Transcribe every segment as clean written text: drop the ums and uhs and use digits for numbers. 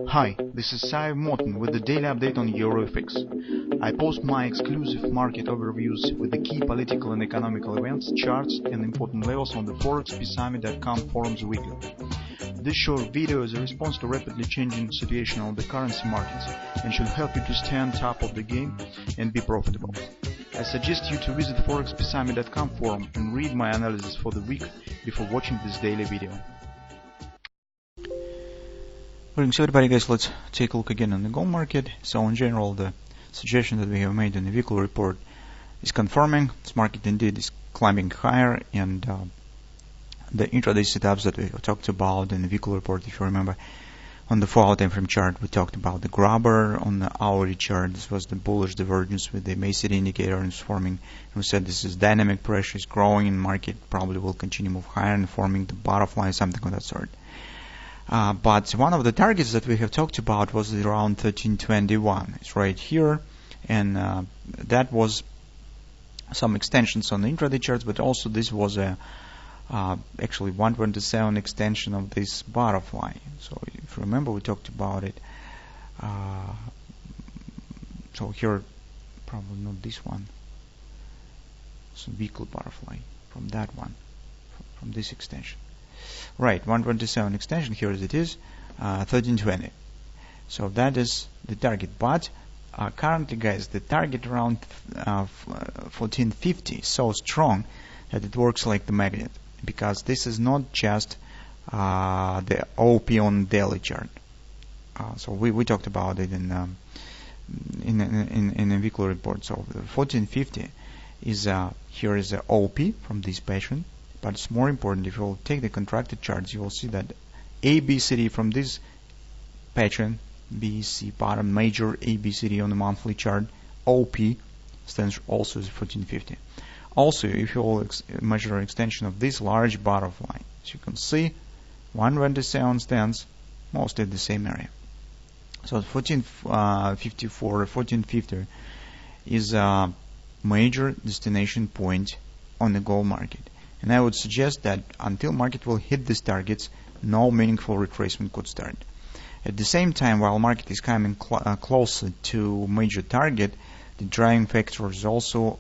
Hi, this is Sive Morten with the daily update on EuroFX. I post my exclusive market overviews with the key political and economical events, charts and important levels on the ForexPeaceArmy.com forums weekly. This short video is a response to rapidly changing situation on the currency markets and should help you to stay on top of the game and be profitable. I suggest you to visit the ForexPeaceArmy.com forum and read my analysis for the week before watching this daily video. Greetings everybody guys, let's take a look again on the gold market. So in general, the suggestion that we have made in the weekly report is confirming. This market indeed is climbing higher, and the intraday setups that we have talked about in the weekly report, if you remember, on the 4-hour time frame chart we talked about the grabber. On the hourly chart, this was the bullish divergence with the MACD indicator and forming, and we said this is dynamic pressure is growing in market, probably will continue to move higher and forming the butterfly, something of that sort. But one of the targets that we have talked about was around 1321. It's right here, and that was some extensions on the intraday charts, but also this was a actually 127 extension of this butterfly. So if you remember, we talked about it. So here, probably not this one. It's a weekly butterfly from that one, from this extension. Right, 127 extension, here as it is, 1320. So that is the target. But currently, guys, the target around 1450 is so strong that it works like the magnet, because this is not just the OP on daily chart. So we talked about it in a weekly report. So the 1450 is here is the OP from this pattern. But it's more important, if you will take the contracted charts, you will see that ABCD from this pattern, BC bottom, major ABCD on the monthly chart, OP stands also as 1450. Also, if you will measure an extension of this large butterfly, as you can see, 127 stands mostly at the same area. So 1454, 1450 is a major destination point on the gold market. And I would suggest that until market will hit these targets, no meaningful retracement could start. At the same time, while market is coming closer to major target, the driving factor is also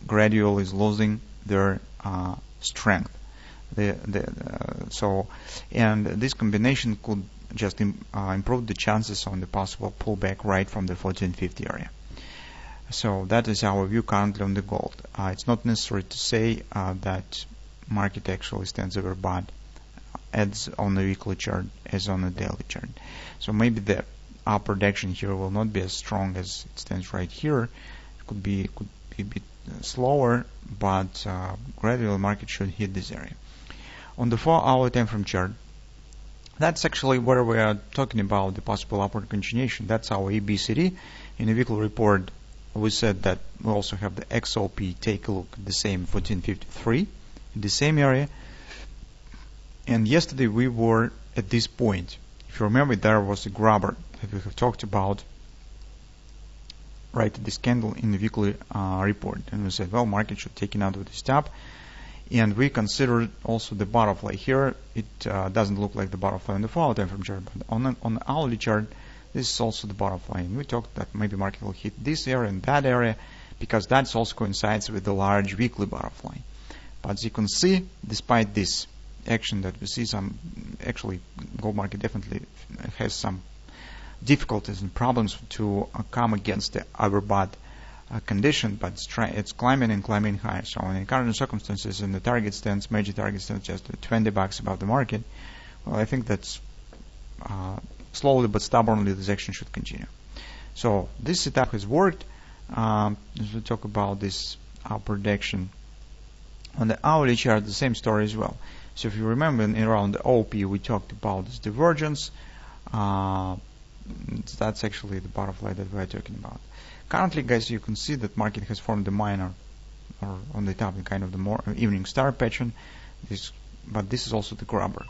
gradually losing their strength. And this combination could just improve the chances on the possible pullback right from the 1450 area. So that is our view currently on the gold. It's not necessary to say that market actually stands overbought as on the weekly chart as on the daily chart. So maybe the upper direction here will not be as strong as it stands right here. It could be a bit slower, but gradually market should hit this area. On the 4-hour time frame chart, that's actually where we are talking about the possible upward continuation. That's our ABCD. In the weekly report, we said that we also have the XOP. Take a look at the same 1453 in the same area. And yesterday we were at this point. If you remember, there was a grabber that we have talked about right at this candle in the weekly report. And we said, well, market should take it out of this top. And we considered also the butterfly here. It doesn't look like the butterfly on the 4-hour time frame chart, but on the hourly chart, this is also the butterfly, and we talked that maybe market will hit this area and that area, because that also coincides with the large weekly butterfly. But as you can see, despite this action that we see, some actually gold market definitely has some difficulties and problems to come against the overbought condition, but it's climbing and climbing high. So in the current circumstances, and the target stands, major target stands just $20 above the market. Well, I think that's slowly but stubbornly this action should continue. So this setup has worked. As we talk about this upward direction on the hourly chart, the same story as well. So if you remember, around the OP we talked about this divergence. That's actually the butterfly that we are talking about. Currently, guys, you can see that market has formed a minor, or on the top, kind of the more evening star pattern. But this is also the grabber.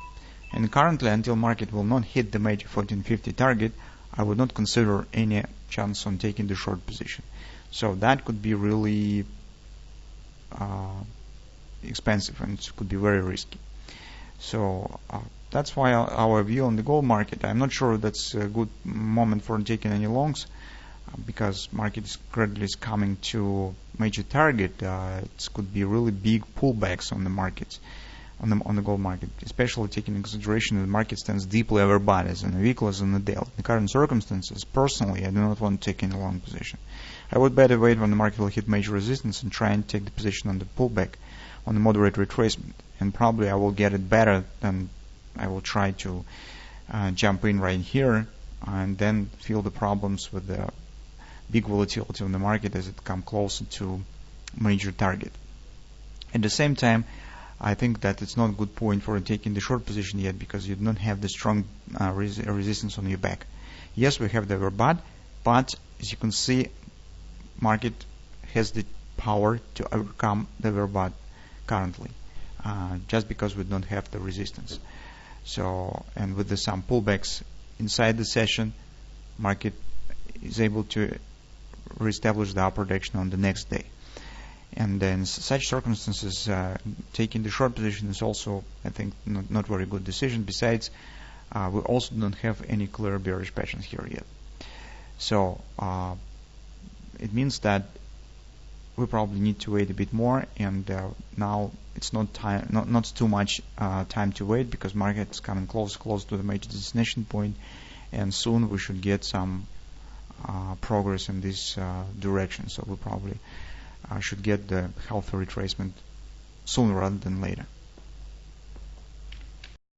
And currently, until market will not hit the major 1450 target, I would not consider any chance on taking the short position. So that could be really expensive, and it could be very risky. So that's why our view on the gold market. I'm not sure that's a good moment for taking any longs, because market is gradually coming to major target. It could be really big pullbacks on the markets, on the gold market, especially taking into consideration that the market stands deeply overbought as on the weekly as on the daily. In the current circumstances, personally, I do not want to take any long position. I would better wait when the market will hit major resistance and try and take the position on the pullback, on the moderate retracement, and probably I will get it better than I will try to jump in right here and then feel the problems with the big volatility on the market as it comes closer to major target. At the same time, I think that it's not a good point for taking the short position yet, because you do not have the strong resistance on your back. Yes, we have the overbought, but as you can see, market has the power to overcome the overbought currently, just because we don't have the resistance. So, and with some pullbacks inside the session, market is able to reestablish the upward direction on the next day. And in such circumstances, taking the short position is also, I think, not very good decision. Besides, we also don't have any clear bearish patterns here yet. So it means that we probably need to wait a bit more, and now it's not too much time to wait, because market is coming close to the major destination point, and soon we should get some progress in this direction. So we probably should get the healthy retracement sooner rather than later.